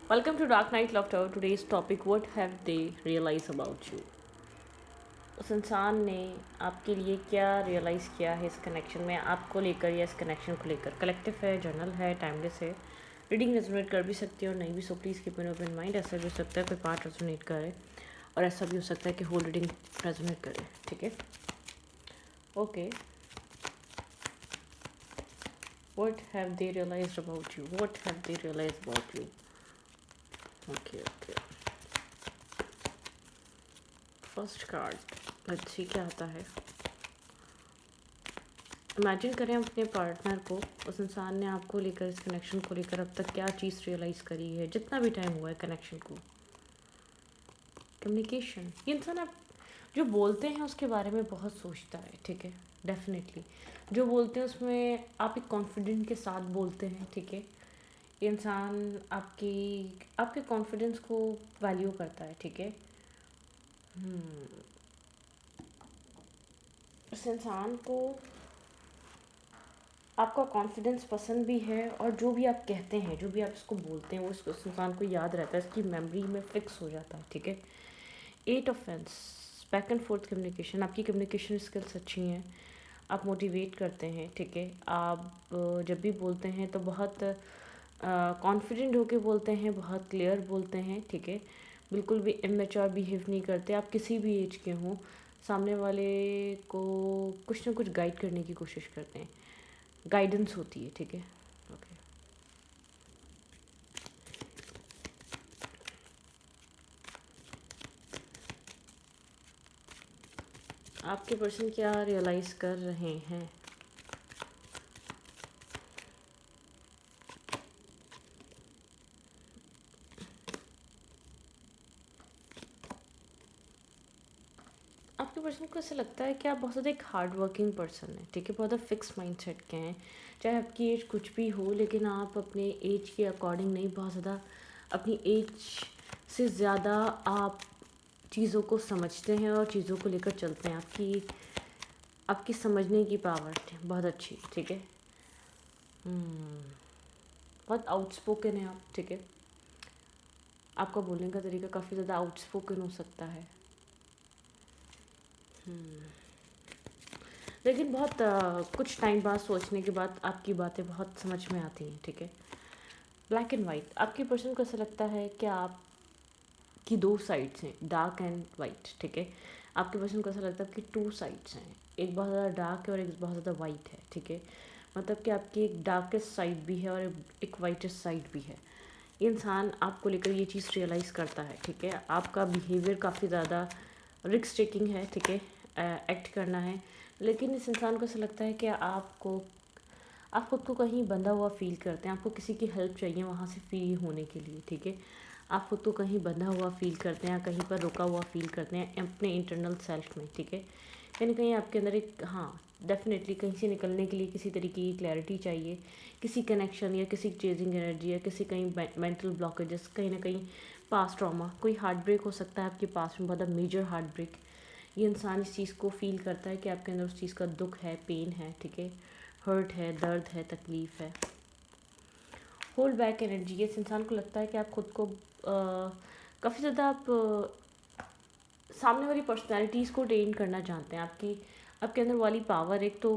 Welcome to Dark Night Laughter. Today's topic: What have they realized about you? उस इंसान ने आपके लिए क्या रियलाइज़ किया है इस कनेक्शन में, आपको लेकर या इस कनेक्शन को लेकर? कलेक्टिव है, जर्नल है, टाइमलेस है। रीडिंग रेजोनेट कर भी सकती है और नहीं भी, so please keep an open mind. ऐसा भी हो सकता है कोई पार्ट रेजोनेट करे और ऐसा भी हो सकता है कि होल रीडिंग रेजोनेट करे। ठीक है, okay. What have they realized about you? What have they realized about you? Okay. First card, let's see क्या आता है। इमेजिन करें अपने पार्टनर को, उस इंसान ने आपको लेकर, इस कनेक्शन को लेकर अब तक क्या चीज़ रियलाइज़ करी है, जितना भी टाइम हुआ है कनेक्शन को। कम्युनिकेशन, ये इंसान आप जो बोलते हैं उसके बारे में बहुत सोचता है। ठीक है, डेफिनेटली जो बोलते हैं उसमें आप एक कॉन्फिडेंट के साथ बोलते हैं। ठीक है, ये इंसान आपके कॉन्फिडेंस को वैल्यू करता है। ठीक है, इस इंसान को आपका कॉन्फिडेंस पसंद भी है और जो भी आप कहते हैं, जो भी आप इसको बोलते हैं, वो उस इंसान को याद रहता है, इसकी मेमोरी में फिक्स हो जाता है। ठीक है, 8 offence, back and fourth communication. आपकी कम्युनिकेशन स्किल्स अच्छी हैं, आप मोटिवेट करते हैं। ठीक है, आप जब भी बोलते हैं तो बहुत कॉन्फिडेंट होके बोलते हैं, बहुत क्लियर बोलते हैं। ठीक है, बिल्कुल भी इमेच्योर बिहेव नहीं करते। आप किसी भी एज के हों, सामने वाले को कुछ ना कुछ गाइड करने की कोशिश करते हैं, गाइडेंस होती है। ठीक है, ओके। आपके पर्सन क्या रियलाइज़ कर रहे हैं? आपके पर्सन को ऐसा लगता है कि आप बहुत ज़्यादा एक हार्ड वर्किंग पर्सन है। ठीक है, बहुत ज़्यादा फिक्स माइंडसेट के हैं। चाहे आपकी एज कुछ भी हो, लेकिन आप अपने एज के अकॉर्डिंग नहीं, बहुत ज़्यादा अपनी एज से ज़्यादा आप चीज़ों को समझते हैं और चीज़ों को लेकर चलते हैं। आपकी आपकी समझने की पावर बहुत अच्छी। ठीक है, बहुत आउटस्पोकन है आप। ठीक है, आपका बोलने का तरीका काफ़ी ज़्यादा आउटस्पोकन हो सकता है, लेकिन बहुत कुछ टाइम बाद सोचने के बाद आपकी बातें बहुत समझ में आती हैं। ठीक है, ब्लैक एंड वाइट, आपके पर्सन को ऐसा लगता है कि आपकी दो साइड्स हैं, डार्क एंड वाइट। ठीक है, आपके पर्सन को ऐसा लगता है कि टू साइड्स हैं, एक बहुत ज़्यादा डार्क है और एक बहुत ज़्यादा वाइट है। ठीक है, मतलब कि आपकी एक डार्केस्ट साइड भी है और एक वाइटेस्ट साइड भी है। ये इंसान आपको लेकर ये चीज़ रियलाइज़ करता है। ठीक है, आपका बिहेवियर काफ़ी ज़्यादा रिस्क टेकिंग है। ठीक है, एक्ट करना है, लेकिन इस इंसान को ऐसा लगता है कि आप खुद को कहीं बंधा हुआ फील करते हैं, आपको किसी की हेल्प चाहिए वहाँ से फ्री होने के लिए। ठीक है, आप खुद को कहीं बंधा हुआ फील करते हैं, कहीं पर रुका हुआ फील करते हैं अपने इंटरनल सेल्फ में। ठीक है, कहीं ना कहीं आपके अंदर एक, हाँ डेफिनेटली कहीं से निकलने के लिए किसी तरीके की क्लैरिटी चाहिए, किसी कनेक्शन या किसी चेजिंग एनर्जी या किसी कहीं मेंटल ब्लॉकेजेस, कहीं ना कहीं पास्ट ट्रॉमा, कोई हार्ट ब्रेक हो सकता है आपके पास में, बहुत मेजर हार्ट ब्रेक। ये इंसान इस चीज़ को फील करता है कि आपके अंदर उस चीज़ का दुख है, पेन है। ठीक है, हर्ट है, दर्द है, तकलीफ़ है। होल्ड बैक एनर्जी, इस इंसान को लगता है कि आप खुद को काफ़ी ज़्यादा आप सामने वाली पर्सनैलिटीज़ को टेन करना चाहते हैं। आपके अंदर वाली पावर एक तो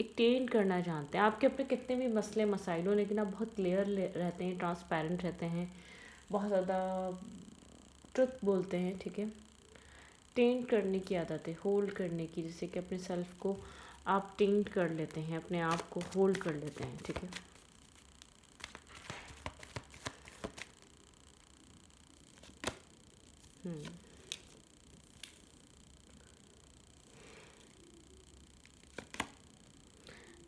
एक टेन करना चाहते हैं। आपके अपने कितने भी मसले मसाइल हो, लेकिन आप बहुत क्लियर रहते हैं, ट्रांसपेरेंट रहते हैं, बहुत ज़्यादा ट्रुथ बोलते हैं। ठीक है, टेंट करने की आदत है, होल्ड करने की, जैसे कि अपने सेल्फ को आप टेंट कर लेते हैं, अपने आप को होल्ड कर लेते हैं। ठीक है,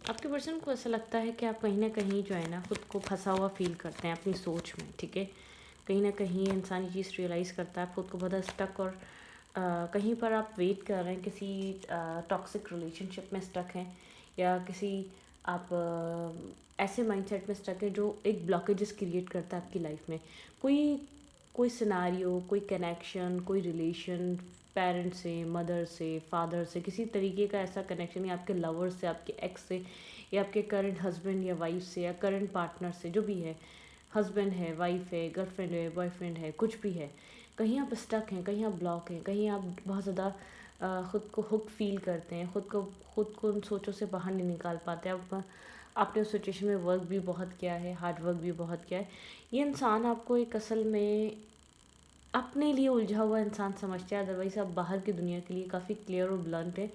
आपके पर्सन को ऐसा लगता है कि आप कहीं ना कहीं जो है ना खुद को फंसा हुआ फील करते हैं अपनी सोच में। ठीक है, कहीं ना कहीं इंसान ये चीज़ रियलाइज़ करता है, आप खुद को बहुत स्टक और कहीं पर आप वेट कर रहे हैं, किसी टॉक्सिक रिलेशनशिप में स्टक हैं, या किसी आप ऐसे माइंडसेट में स्टक है जो एक ब्लॉकेजेस क्रिएट करता है आपकी लाइफ में। कोई कोई सिनारियो, कोई कनेक्शन, कोई रिलेशन, पेरेंट्स से, मदर से, फादर से, किसी तरीके का ऐसा कनेक्शन, या आपके लवर से, आपके एक्स से, या आपके करंट हस्बैंड या वाइफ से, या करंट पार्टनर से, जो भी है, हस्बैंड है, वाइफ है, गर्लफ्रेंड है, बॉयफ्रेंड है, कुछ भी है, कहीं आप स्टक हैं, कहीं आप ब्लॉक हैं, कहीं आप बहुत ज़्यादा ख़ुद को हुक फील करते हैं, खुद को उन सोचों से बाहर नहीं निकाल पाते। आप आपने उस सिचुएशन में वर्क भी बहुत किया है, हार्ड वर्क भी बहुत किया है। ये इंसान आपको एक असल में अपने लिए उलझा हुआ इंसान समझते हैं, अदरवाइज़ आप बाहर की दुनिया के लिए काफ़ी क्लियर और ब्लंट हैं।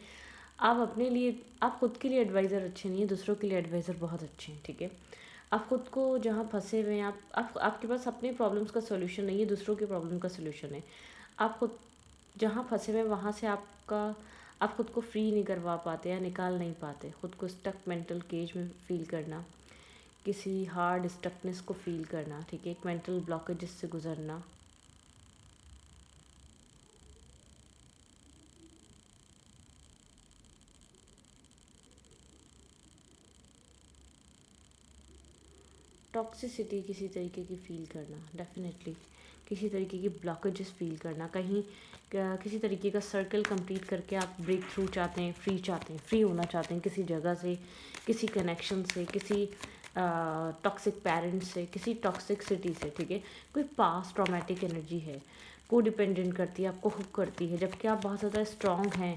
आप अपने लिए, आप खुद के लिए एडवाइज़र अच्छे नहीं हैं, दूसरों के लिए एडवाइज़र बहुत अच्छे हैं, ठीक है। आप खुद को जहाँ फंसे हुए हैं, आप आपके पास अपनी प्रॉब्लम्स का सॉल्यूशन नहीं है, दूसरों की प्रॉब्लम का सॉल्यूशन है। आप खुद जहाँ फंसे हुए हैं वहाँ से आप खुद को फ्री नहीं करवा पाते या निकाल नहीं पाते। खुद को स्टक मेंटल केज में फील करना, किसी हार्ड स्टकनेस को फील करना, ठीक है, एक मेंटल ब्लॉकेज से गुजरना। टॉक्सिसिटी किसी तरीके की फ़ील करना, डेफिनेटली किसी तरीके की ब्लॉकेजेस फ़ील करना, कहीं किसी तरीके का सर्कल कंप्लीट करके आप ब्रेक थ्रू चाहते हैं, फ्री होना चाहते हैं किसी जगह से, किसी कनेक्शन से, किसी टॉक्सिक पेरेंट्स से, किसी टॉक्सिक सिटी से, ठीक है। कोई पास्ट ट्रॉमेटिक एनर्जी है, को डिपेंडेंट करती है, आपको हुक करती है, जबकि आप बहुत ज़्यादा स्ट्रॉन्ग हैं,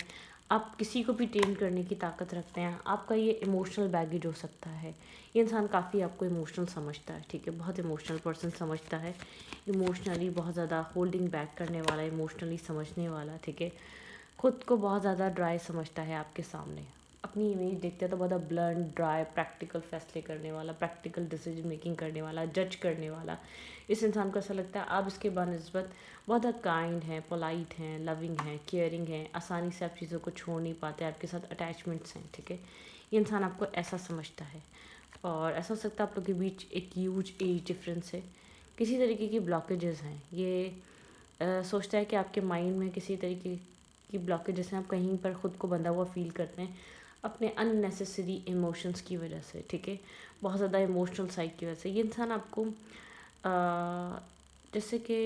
आप किसी को भी टेम करने की ताकत रखते हैं। आपका ये इमोशनल बैगेज हो सकता है। ये इंसान काफ़ी आपको इमोशनल समझता है, ठीक है, बहुत इमोशनल पर्सन समझता है, इमोशनली बहुत ज़्यादा होल्डिंग बैक करने वाला, इमोशनली समझने वाला, ठीक है। खुद को बहुत ज़्यादा ड्राई समझता है आपके सामने, अपनी इमेज देखते हैं तो बहुत ब्लंट, ड्राई, प्रैक्टिकल फैसले करने वाला, प्रैक्टिकल डिसीजन मेकिंग करने वाला, जज करने वाला। इस इंसान को ऐसा लगता है आप इसके बनस्बत बहुत काइंड हैं, पोलाइट हैं, लविंग हैं, केयरिंग हैं, आसानी से आप चीज़ों को छोड़ नहीं पाते, आपके साथ अटैचमेंट्स हैं, ठीक है। ये इंसान आपको ऐसा समझता है, और ऐसा हो सकता है आप लोग के बीच एक ह्यूज एज डिफरेंस है, किसी तरीके की ब्लॉकेजेस हैं। ये सोचता है कि आपके माइंड में किसी तरीके की ब्लॉकेजेस हैं, आप कहीं पर ख़ुद को बंधा हुआ फील करते हैं अपने अननेसेसरी इमोशंस की वजह से, ठीक है, बहुत ज़्यादा इमोशनल साइड की वजह से। ये इंसान आपको जैसे कि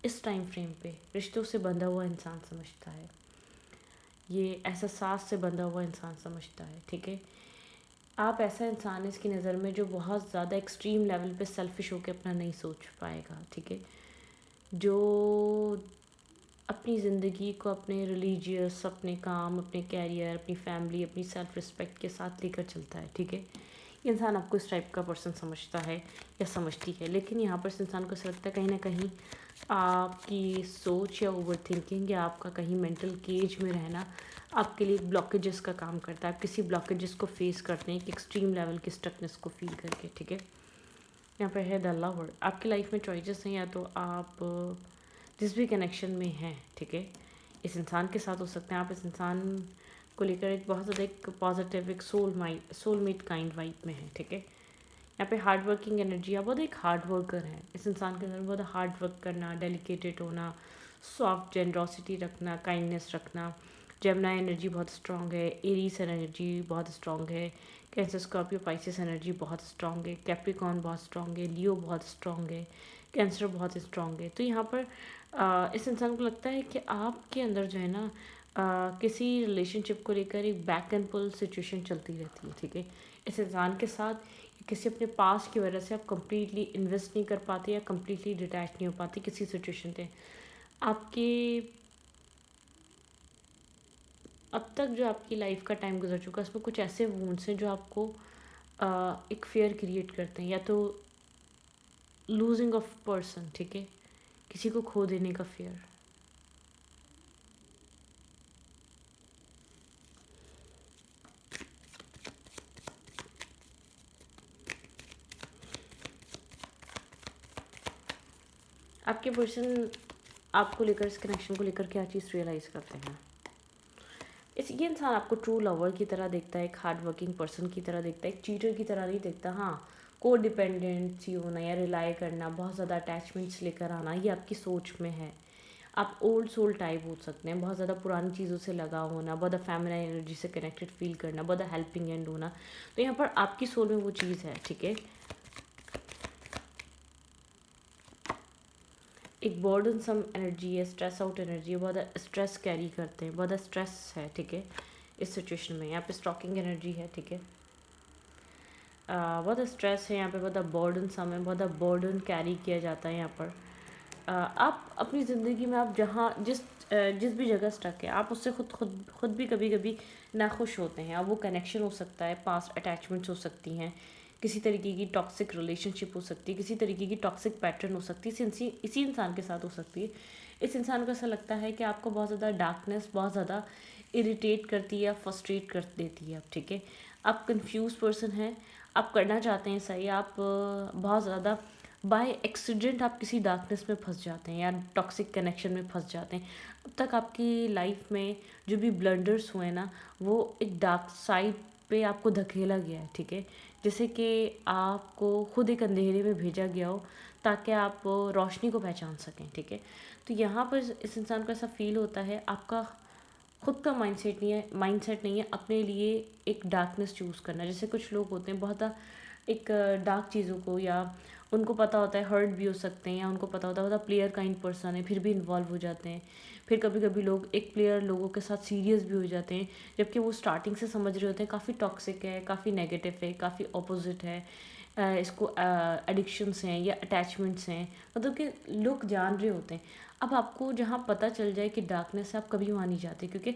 इस टाइम फ्रेम पे रिश्तों से बंधा हुआ इंसान समझता है, ये एहसास से बंधा हुआ इंसान समझता है, ठीक है। आप ऐसा इंसान है इसकी नज़र में जो बहुत ज़्यादा एक्सट्रीम लेवल पे सेल्फिश होकर अपना नहीं सोच पाएगा, ठीक है, जो अपनी ज़िंदगी को अपने रिलीजियस, अपने काम, अपने कैरियर, अपनी फैमिली, अपनी सेल्फ रिस्पेक्ट के साथ लेकर चलता है, ठीक है। ये इंसान आपको इस टाइप का पर्सन समझता है या समझती है, लेकिन यहाँ पर इस इंसान को ऐसा लगता है कहीं ना कहीं आपकी सोच या ओवर थिंकिंग या आपका कहीं मेंटल केज में रहना आपके लिए ब्लॉकेजेस का काम करता है। आप किसी ब्लॉकेजेस को फेस करते हैं, एक एक्सट्रीम लेवल की स्टकनेस को फील करके, ठीक है। यहाँ पर है द लवर। आपकी लाइफ में चॉइसेस हैं, या तो आप जिस भी कनेक्शन में हैं, ठीक है, इस इंसान के साथ हो सकते हैं, आप इस इंसान को लेकर एक बहुत ज़्यादा एक पॉजिटिव, एक सोलमेट काइंड वाइब में है, ठीक है। यहाँ पे हार्ड वर्किंग एनर्जी, आप बहुत एक हार्ड वर्कर हैं, इस इंसान के अंदर बहुत हार्ड वर्क करना, डेलिकेटेड होना, सॉफ्ट जेनरॉसिटी रखना, काइंडनेस रखना। जेमिनी एनर्जी बहुत स्ट्रॉन्ग है, एरीज एनर्जी बहुत स्ट्रॉन्ग है, कैंसर स्कॉर्पियो पाइसेस एनर्जी बहुत स्ट्रॉन्ग है, कैप्रिकॉर्न बहुत स्ट्रॉन्ग है, लियो बहुत स्ट्रॉन्ग है, कैंसर बहुत स्ट्रॉन्ग है। तो यहाँ पर इस इंसान को लगता है कि आपके अंदर जो है ना किसी रिलेशनशिप को लेकर एक बैक एंड पुल सिचुएशन चलती रहती है, ठीक है। इस इंसान के साथ किसी अपने पास की वजह से आप कम्प्लीटली इन्वेस्ट नहीं कर पाते या कम्प्लीटली डिटैच नहीं हो पाते किसी सिचुएशन से। आपके अब तक जो आपकी लाइफ का टाइम गुजर चुका है उसमें कुछ ऐसे वूंड्स हैं जो आपको एक फेयर क्रिएट करते हैं, या तो लूजिंग ऑफ पर्सन, ठीक है, किसी को खो देने का फेयर। आपके पर्सन आपको लेकर, इस कनेक्शन को लेकर क्या चीज़ रियलाइज़ करते हैं। ये इंसान आपको ट्रू लवर की तरह देखता है, एक हार्ड वर्किंग पर्सन की तरह देखता है, एक चीटर की तरह नहीं देखता। हाँ, को डिपेंडेंसी होना या रिलाई करना, बहुत ज़्यादा अटैचमेंट्स लेकर आना, ये आपकी सोच में है। आप ओल्ड सोल टाइप हो सकते हैं, बहुत ज़्यादा पुरानी चीज़ों से लगा होना, बहुत फैमिली एनर्जी से कनेक्टेड फील करना, बहुत हेल्पिंग एंड होना। तो यहाँ पर आपकी सोल में वो चीज़ है, ठीक है। एक बर्डन सम एनर्जी है, स्ट्रेस आउट एनर्जी है, बहुत स्ट्रेस कैरी करते हैं, बहुत स्ट्रेस है, ठीक है, इस सिचुएशन में। यहाँ पे स्टॉकिंग एनर्जी है, ठीक है। बहुत स्ट्रेस है यहाँ पे, बहुत बर्डन सम है, बहुत बर्डन कैरी किया जाता है यहाँ पर। आप अपनी ज़िंदगी में आप जहाँ जिस भी जगह स्टक है, आप उससे खुद भी कभी कभी नाखुश होते हैं। अब वो कनेक्शन हो सकता है, पास्ट अटैचमेंट्स हो सकती हैं, किसी तरीके की टॉक्सिक रिलेशनशिप हो सकती है, किसी तरीके की टॉक्सिक पैटर्न हो सकती है, इसी इंसान के साथ हो सकती है। इस इंसान को ऐसा लगता है कि आपको बहुत ज़्यादा डार्कनेस बहुत ज़्यादा इरिटेट करती है या फ्रस्ट्रेट कर देती है। अब ठीक है, आप कंफ्यूज पर्सन हैं, आप करना चाहते हैं सही, आप बहुत ज़्यादा बाय एक्सीडेंट आप किसी डार्कनेस में फंस जाते हैं या टॉक्सिक कनेक्शन में फंस जाते हैं। अब तक आपकी लाइफ में जो भी ब्लंडर्स हुए ना, वो एक डार्क साइड पे आपको धकेला गया है। ठीक है, जैसे कि आपको खुद एक अंधेरे में भेजा गया हो ताकि आप रोशनी को पहचान सकें। ठीक है, तो यहाँ पर इस इंसान को ऐसा फील होता है, आपका खुद का माइंडसेट नहीं है अपने लिए एक डार्कनेस चूज़ करना। जैसे कुछ लोग होते हैं बहुत एक डार्क चीज़ों को, या उनको पता होता है हर्ट भी हो सकते हैं, या उनको पता होता है बहुत प्लेयर काइंड पर्सन है फिर भी इन्वॉल्व हो जाते हैं। फिर कभी कभी लोग एक प्लेयर लोगों के साथ सीरियस भी हो जाते हैं, जबकि वो स्टार्टिंग से समझ रहे होते हैं काफ़ी टॉक्सिक है, काफ़ी नेगेटिव है, काफ़ी अपोजिट है। इसको एडिक्शंस हैं या अटैचमेंट्स हैं, मतलब कि लोग जान रहे होते हैं। अब आपको जहाँ पता चल जाए कि डार्कनेस से आप कभी वहाँ नहीं जाते, क्योंकि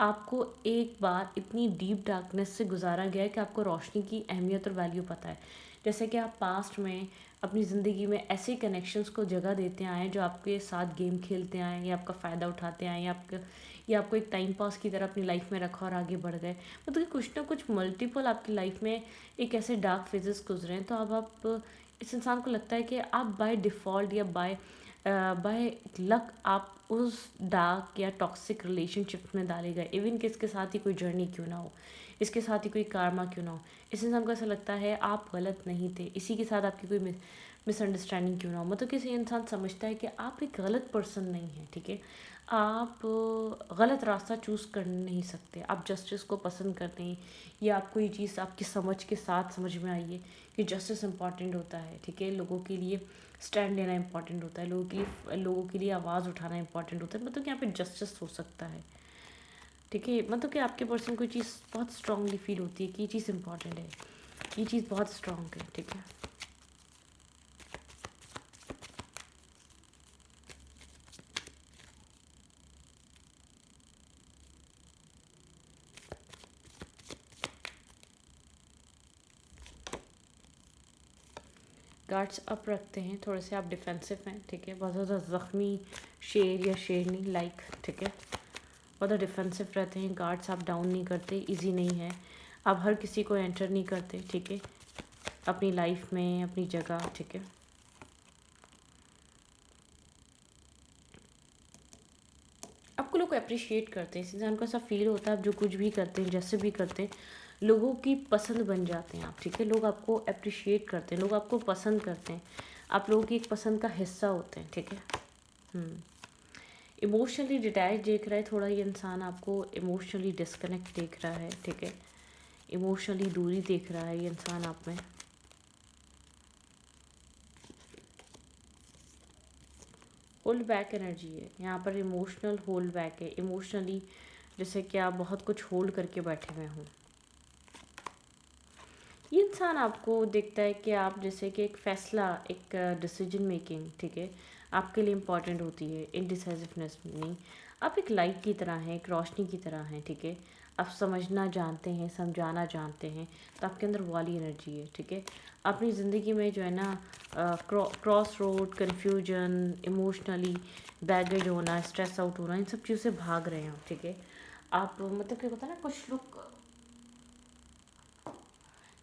आपको एक बार इतनी डीप डार्कनेस से गुजारा गया है कि आपको रोशनी की अहमियत और वैल्यू पता है। जैसे कि आप पास्ट में अपनी ज़िंदगी में ऐसे कनेक्शंस को जगह देते आए हैं जो आपके साथ गेम खेलते आए हैं या आपका फ़ायदा उठाते आए हैं, या आपको एक टाइम पास की तरह अपनी लाइफ में रखा और आगे बढ़ गए। मतलब कि कुछ ना कुछ मल्टीपल आपकी लाइफ में एक ऐसे डार्क फेजेस गुजरे हैं। तो अब आप इस इंसान को लगता है कि आप बाय डिफ़ॉल्ट या बाय लक आप उस डार्क या टॉक्सिक रिलेशनशिप में डाले गए, इवन कि इसके साथ ही कोई जर्नी क्यों ना हो, इसके साथ ही कोई कारमा क्यों ना हो। इस इंसान को ऐसा लगता है आप गलत नहीं थे, इसी के साथ आपकी कोई मिसअंडरस्टैंडिंग क्यों ना हो। मतलब किसी इंसान समझता है कि आप एक गलत पर्सन नहीं हैं। ठीक है, आप गलत रास्ता चूज़ कर नहीं सकते, आप जस्टिस को पसंद करते हैं, या आपको ये चीज़ आपकी समझ के साथ समझ में आई है कि जस्टिस इम्पॉर्टेंट होता है। ठीक है, लोगों के लिए स्टैंड लेना इंपॉर्टेंट होता है, लोगों के लिए आवाज़ उठाना इंपॉर्टेंट होता है। मतलब कि यहाँ पे जस्टिस हो सकता है। ठीक है, मतलब कि आपके पर्सन को ये चीज़ बहुत स्ट्रांगली फील होती है कि ये चीज़ इंपॉर्टेंट है, ये चीज़ बहुत स्ट्रांग है। ठीक है, गार्ड्स अप रखते हैं, थोड़े से आप डिफेंसिव हैं। ठीक है, बहुत ज़्यादा ज़ख्मी शेर या शेरनी लाइक। ठीक है, बहुत डिफेंसिव रहते हैं, गार्ड्स आप डाउन नहीं करते, इजी नहीं है, आप हर किसी को एंटर नहीं करते। ठीक है, अपनी लाइफ में अपनी जगह। ठीक है, आपको लोग अप्रिशिएट करते हैं, इस इंसान को ऐसा फील होता है आप जो कुछ भी करते हैं, जैसे भी करते हैं, लोगों की पसंद बन जाते हैं आप। ठीक है, लोग आपको अप्रिशिएट करते हैं, लोग आपको पसंद करते हैं, आप लोगों की एक पसंद का हिस्सा होते हैं। ठीक है, इमोशनली डिटैच देख रहा है थोड़ा ये इंसान, आपको इमोशनली डिस्कनेक्ट देख रहा है। ठीक है, इमोशनली दूरी देख रहा है ये इंसान आप में। होल्ड बैक एनर्जी है यहाँ पर, इमोशनल होल्ड बैक है, इमोशनली जैसे कि आप बहुत कुछ होल्ड करके बैठे हुए हों। ये इंसान आपको देखता है कि आप जैसे कि एक फ़ैसला, एक डिसीजन मेकिंग। ठीक है, आपके लिए इम्पॉर्टेंट होती है, इनडिसाइसिवनेस नहीं। आप एक लाइट की तरह हैं, एक रोशनी की तरह हैं। ठीक है, आप समझना जानते हैं, समझाना जानते हैं, तो आपके अंदर वो वाली एनर्जी है। ठीक है, अपनी ज़िंदगी में जो है ना cross road, confusion, emotionally baggage होना, स्ट्रेस आउट होना, इन सब चीज़ों से भाग रहे हैं। ठीक है, आप मतलब क्या होता है ना, कुछ लोग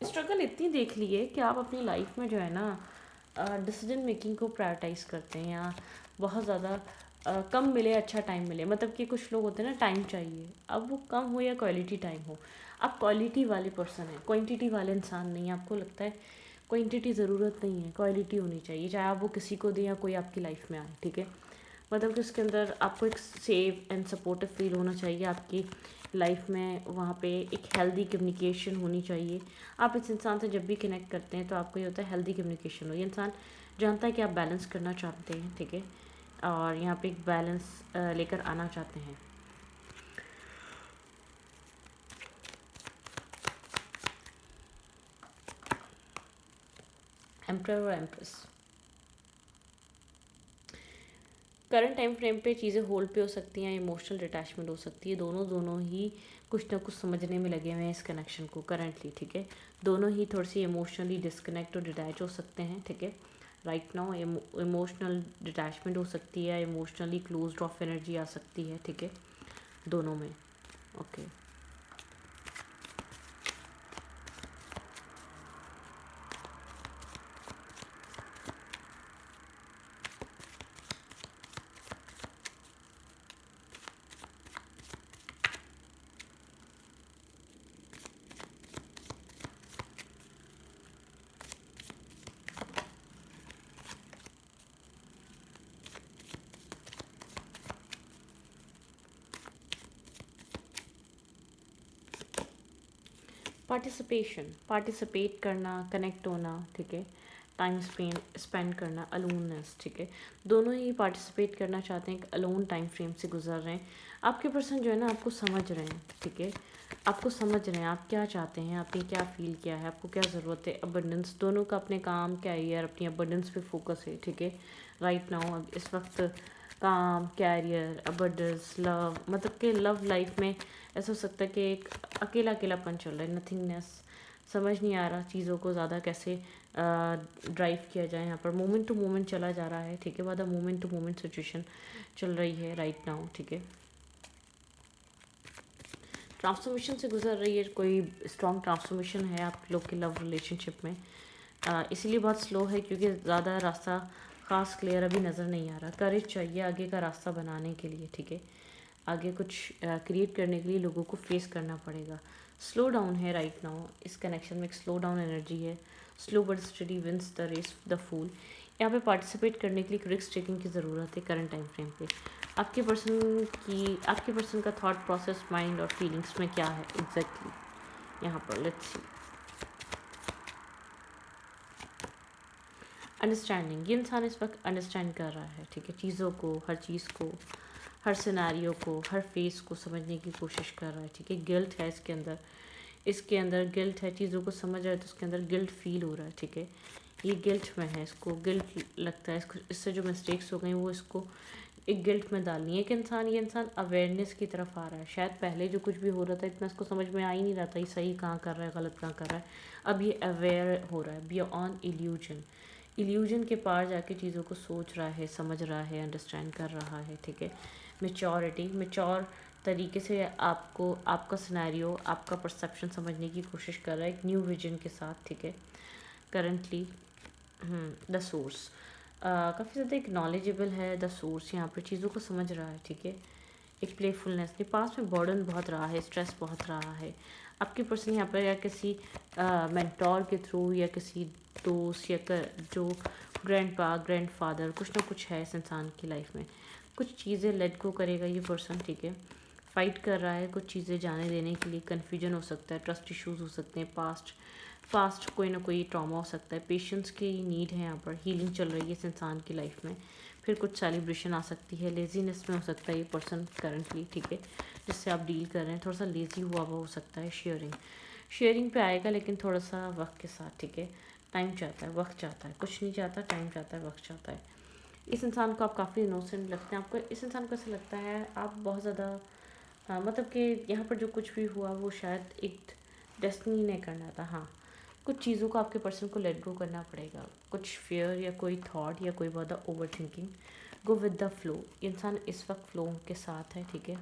स्ट्रगल इतनी देख ली है कि आप अपनी लाइफ में जो है ना डिसीजन मेकिंग को प्रायोरिटाइज करते हैं, या बहुत ज़्यादा कम मिले अच्छा टाइम मिले। मतलब कि कुछ लोग होते हैं ना, टाइम चाहिए, अब वो कम हो या क्वालिटी टाइम हो, आप क्वालिटी वाले पर्सन हैं, क्वांटिटी वाले इंसान नहीं। आपको लगता है क्वांटिटी ज़रूरत नहीं है, क्वालिटी होनी चाहिए, चाहे आप वो किसी को दें या कोई आपकी लाइफ में आए। ठीक है, मतलब कि उसके अंदर आपको एक सेफ एंड सपोर्टिव फील होना चाहिए, आपकी लाइफ में वहाँ पे एक हेल्दी कम्युनिकेशन होनी चाहिए। आप इस इंसान से जब भी कनेक्ट करते हैं तो आपको ये होता है हेल्दी कम्युनिकेशन हो, ये इंसान जानता है कि आप बैलेंस करना चाहते हैं। ठीक है, और यहाँ पे एक बैलेंस लेकर आना चाहते हैं। एम्प्रर और एम्प्रेस। करंट टाइम फ्रेम पे चीज़ें होल्ड पे हो सकती हैं, इमोशनल डिटैचमेंट हो सकती है, दोनों दोनों ही कुछ ना कुछ समझने में लगे हुए हैं इस कनेक्शन को करंटली, ठीक है। दोनों ही थोड़ी सी इमोशनली डिस्कनेक्ट और डिटैच हो सकते हैं, ठीक है। राइट नाउ इमोशनल डिटैचमेंट हो सकती है, इमोशनली क्लोज्ड ऑफ एनर्जी आ सकती है, ठीक है, दोनों में। ओके पार्टिसिपेट करना, कनेक्ट होना, ठीक है, टाइम स्पेंड करना, अलोननेस, ठीक है, दोनों ही पार्टिसिपेट करना चाहते हैं, एक अलोन टाइम फ्रेम से गुजर रहे हैं। आपके पर्सन जो है ना आपको समझ रहे हैं, ठीक है, आपको समझ रहे हैं आप क्या चाहते हैं, आपने क्या फील किया है, आपको क्या ज़रूरत है। अबंडेंस, दोनों का अपने काम, कैरियर, अपनी अबंडेंस पे फोकस है, ठीक है। राइट नाउ अब इस वक्त काम, कैरियर, अबंडेंस, लव, मतलब कि लव लाइफ में ऐसा हो सकता है कि एक अकेला अकेलापन चल रहा है, नथिंगनेस, समझ नहीं आ रहा चीज़ों को ज़्यादा कैसे ड्राइव किया जाए। यहाँ पर मोमेंट टू मोमेंट चला जा रहा है, ठीक है, बाद मोमेंट टू मोमेंट सिचुएशन चल रही है राइट नाउ, ठीक है। ट्रांसफॉर्मेशन से गुजर रही है, कोई स्ट्रॉन्ग ट्रांसफॉर्मेशन है आप लोग के लव रिलेशनशिप में। इसीलिए बहुत स्लो है क्योंकि ज़्यादा रास्ता खास क्लियर अभी नज़र नहीं आ रहा। करेज चाहिए आगे का रास्ता बनाने के लिए, ठीक है, आगे कुछ क्रिएट करने के लिए लोगों को फेस करना पड़ेगा। स्लो डाउन है राइट नाउ, इस कनेक्शन में एक स्लो डाउन एनर्जी है। Slow but steady wins the race the fool. यहाँ पे पार्टिसिपेट करने के लिए एक रिस्क टेकिंग की ज़रूरत है करंट टाइम फ्रेम पे। आपके पर्सन का थॉट प्रोसेस, माइंड और फीलिंग्स में क्या है एग्जैक्टली यहाँ पर, लेट्स सी। अंडरस्टैंडिंग, ये इंसान इस वक्त अंडरस्टैंड कर रहा है, ठीक है, चीज़ों को, हर चीज़ को, हर सिनेरियो को, हर फेस को समझने की कोशिश कर रहा है, ठीक है। गिल्ट है इसके अंदर गिल्ट है, चीज़ों को समझ रहा है तो उसके अंदर गिल्ट फील हो रहा है, ठीक है। ये गिल्ट में है, इसको गिल्ट लगता है, इसको इससे जो मिस्टेक्स हो गई वो इसको एक गिल्ट में डालनी है। ये इंसान अवेयरनेस की तरफ आ रहा है। शायद पहले जो कुछ भी हो रहा था इतना इसको समझ में आ ही नहीं रहा था, ये सही कहाँ कर रहा है, गलत कहाँ कर रहा है। अब ये अवेयर हो रहा है, बियॉन्ड इल्यूजन के पार जाके चीज़ों को सोच रहा है, समझ रहा है, अंडरस्टैंड कर रहा है, ठीक है। मेच्योर तरीके से आपको आपका सिनेरियो, आपका परसेप्शन समझने की कोशिश कर रहा है एक न्यू विजन के साथ, ठीक है। करंटली द सोर्स काफ़ी ज़्यादा एक नॉलेजेबल है। द सोर्स यहाँ पर चीज़ों को समझ रहा है, ठीक है। एक प्लेफुलनेस, नहीं, पास में बर्डन बहुत रहा है, स्ट्रेस बहुत रहा है। आपके पर्सन यहाँ पर या किसी मेंटोर के थ्रू या किसी दोस्त या जो ग्रैंड फादर, कुछ ना कुछ है इस इंसान की लाइफ में। कुछ चीज़ें लेट गो करेगा ये पर्सन, ठीक है। फाइट कर रहा है कुछ चीज़ें जाने देने के लिए, कन्फ्यूजन हो सकता है, ट्रस्ट इश्यूज हो सकते हैं, पास्ट कोई ना कोई ट्रॉमा हो सकता है। पेशेंस की नीड है यहाँ पर, हीलिंग चल रही है इस इंसान की लाइफ में। फिर कुछ सेलिब्रेशन आ सकती है, लेजीनेस में हो सकता है ये पर्सन करंटली, ठीक है, जिससे आप डील कर रहे हैं, थोड़ा सा लेजी हुआ हो सकता है। शेयरिंग पे आएगा लेकिन थोड़ा सा वक्त के साथ, ठीक है। टाइम चाहता है, वक्त चाहता है, कुछ नहीं चाहता, टाइम चाहता है, वक्त चाहता है। इस इंसान को आप काफ़ी इनोसेंट लगते हैं, आपको इस इंसान को ऐसा लगता है आप बहुत ज़्यादा मतलब कि यहाँ पर जो कुछ भी हुआ वो शायद एक डेस्टिनी ने करना था। हाँ, कुछ चीज़ों को आपके पर्सन को लेट गो करना पड़ेगा, कुछ फियर या कोई थॉट या कोई बहुत over thinking. Go with the flow, इंसान इस वक्त फ्लो के साथ है, ठीक है।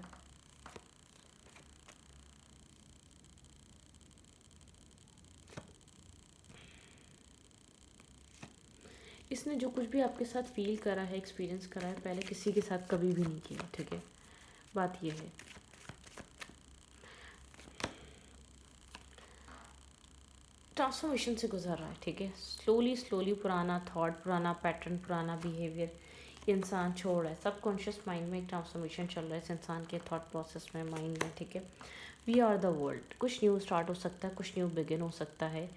इसने जो कुछ भी आपके साथ फील करा है, एक्सपीरियंस करा है, पहले किसी के साथ कभी भी नहीं किया, ठीक है। बात यह है, ट्रांसफॉर्मेशन से गुजर रहा है, ठीक है। स्लोली पुराना थॉट, पुराना पैटर्न, पुराना बिहेवियर इंसान छोड़ रहा है। सबकॉन्शियस माइंड में एक ट्रांसफॉर्मेशन चल रहा है इस इंसान के थॉट प्रोसेस में, माइंड में, ठीक है। वी आर द वर्ल्ड, कुछ न्यू स्टार्ट हो सकता है, कुछ न्यू बिगिन हो सकता है।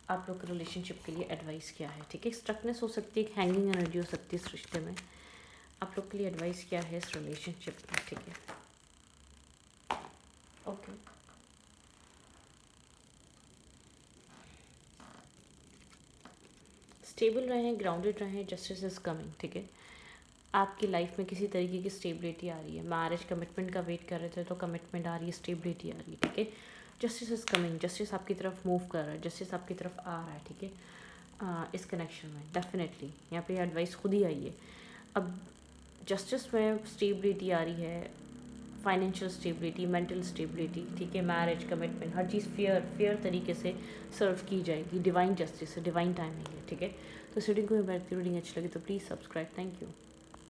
आप लोग के रिलेशनशिप के लिए एडवाइस क्या है, ठीक है। स्ट्रकनेस हो सकती है, एक हैंगिंग एनर्जी हो सकती है इस रिश्ते में। आप लोग के लिए एडवाइस क्या है इस रिलेशनशिप में, ठीक है। ओके, स्टेबल रहें, ग्राउंडेड रहें, जस्टिस इज़ कमिंग, ठीक है। आपकी लाइफ में किसी तरीके की स्टेबिलिटी आ रही है, मैरिज कमिटमेंट का वेट कर रहे थे तो कमिटमेंट आ रही है, स्टेबिलिटी आ रही है, ठीक है। जस्टिस इज़ कमिंग, जस्टिस आपकी तरफ मूव कर रहा है, जस्टिस आपकी तरफ आ रहा है, ठीक है। इस कनेक्शन में डेफिनेटली यहाँ पे एडवाइस खुद ही आई है। अब जस्टिस में स्टेबिलिटी आ रही है, फाइनेंशियल स्टेबिलिटी, मेंटल स्टेबिलिटी, ठीक है। मैरिज कमिटमेंट हर चीज़ फेयर तरीके से सर्व की जाएगी, डिवाइन जस्टिस है, डिवाइन टाइमिंग है, ठीक है। तो रीडिंग को मैं रीडिंग अच्छी लगी तो प्लीज़ सब्सक्राइब। Thank you.